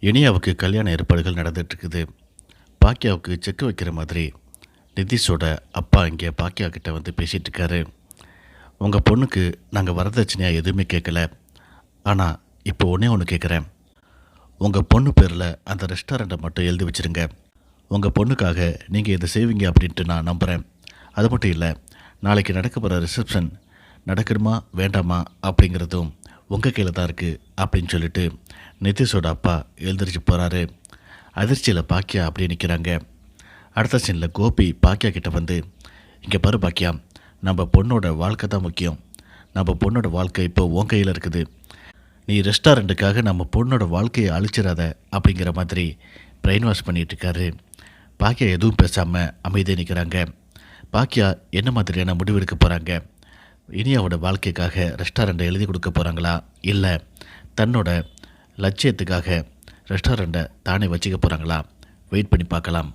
இனியாவுக்கு கல்யாண ஏற்பாடுகள் நடந்துட்டுருக்குது. பாக்கியாவுக்கு செக் வைக்கிற மாதிரி நிதிஷோட அப்பா இங்கே பாக்கியா கிட்ட வந்து பேசிகிட்டு இருக்காரு. உங்கள் பொண்ணுக்கு நாங்கள் வரதட்சணையாக எதுவுமே கேட்கல. ஆனால் இப்போ ஒன்றே ஒன்று கேட்குறேன். உங்கள் பொண்ணு பேரில் அந்த ரெஸ்டாரண்ட்டை மட்டும் எழுதி வச்சுருங்க. உங்கள் பொண்ணுக்காக நீங்கள் இதை செய்வீங்க அப்படின்ட்டு நான் நம்புகிறேன். அது மட்டும் இல்லை, நாளைக்கு நடக்க போகிற ரிசப்ஷன் நடக்கணுமா வேண்டாமா அப்படிங்கிறதும் உங்கள் கையில் தான் இருக்குது அப்படின்னு சொல்லிட்டு நிதிஷோட அப்பா எழுந்திரிச்சு போகிறாரு. அதிர்ச்சியில் பாக்கியா அப்படியே நிற்கிறாங்க. அடுத்த சீனில் கோபி பாக்கியா கிட்ட வந்து, இங்கே பாரு பாக்கியா, நம்ம பொண்ணோட வாழ்க்கை தான் முக்கியம். நம்ம பொண்ணோட வாழ்க்கை இப்போ உன் கையில் இருக்குது. நீ ரெஸ்டாரண்ட்டுக்காக நம்ம பொண்ணோட வாழ்க்கையை அழிச்சிடாத அப்படிங்கிற மாதிரி பிரெயின் வாஷ் பண்ணிகிட்ருக்காரு. பாக்கியா எதுவும் பேசாமல் அமைதியாக நிற்கிறாங்க. பாக்கியா என்ன மாதிரியான முடிவெடுக்க போகிறாங்க? இனியாவோட வாழ்க்கைக்காக ரெஸ்டாரண்ட்டை எழுதி கொடுக்க போகிறாங்களா, இல்லை தன்னோட லட்சியத்துக்காக ரெஸ்டாரண்ட்டை தானே வச்சுக்க போகிறாங்களா? வெயிட் பண்ணி பார்க்கலாம்.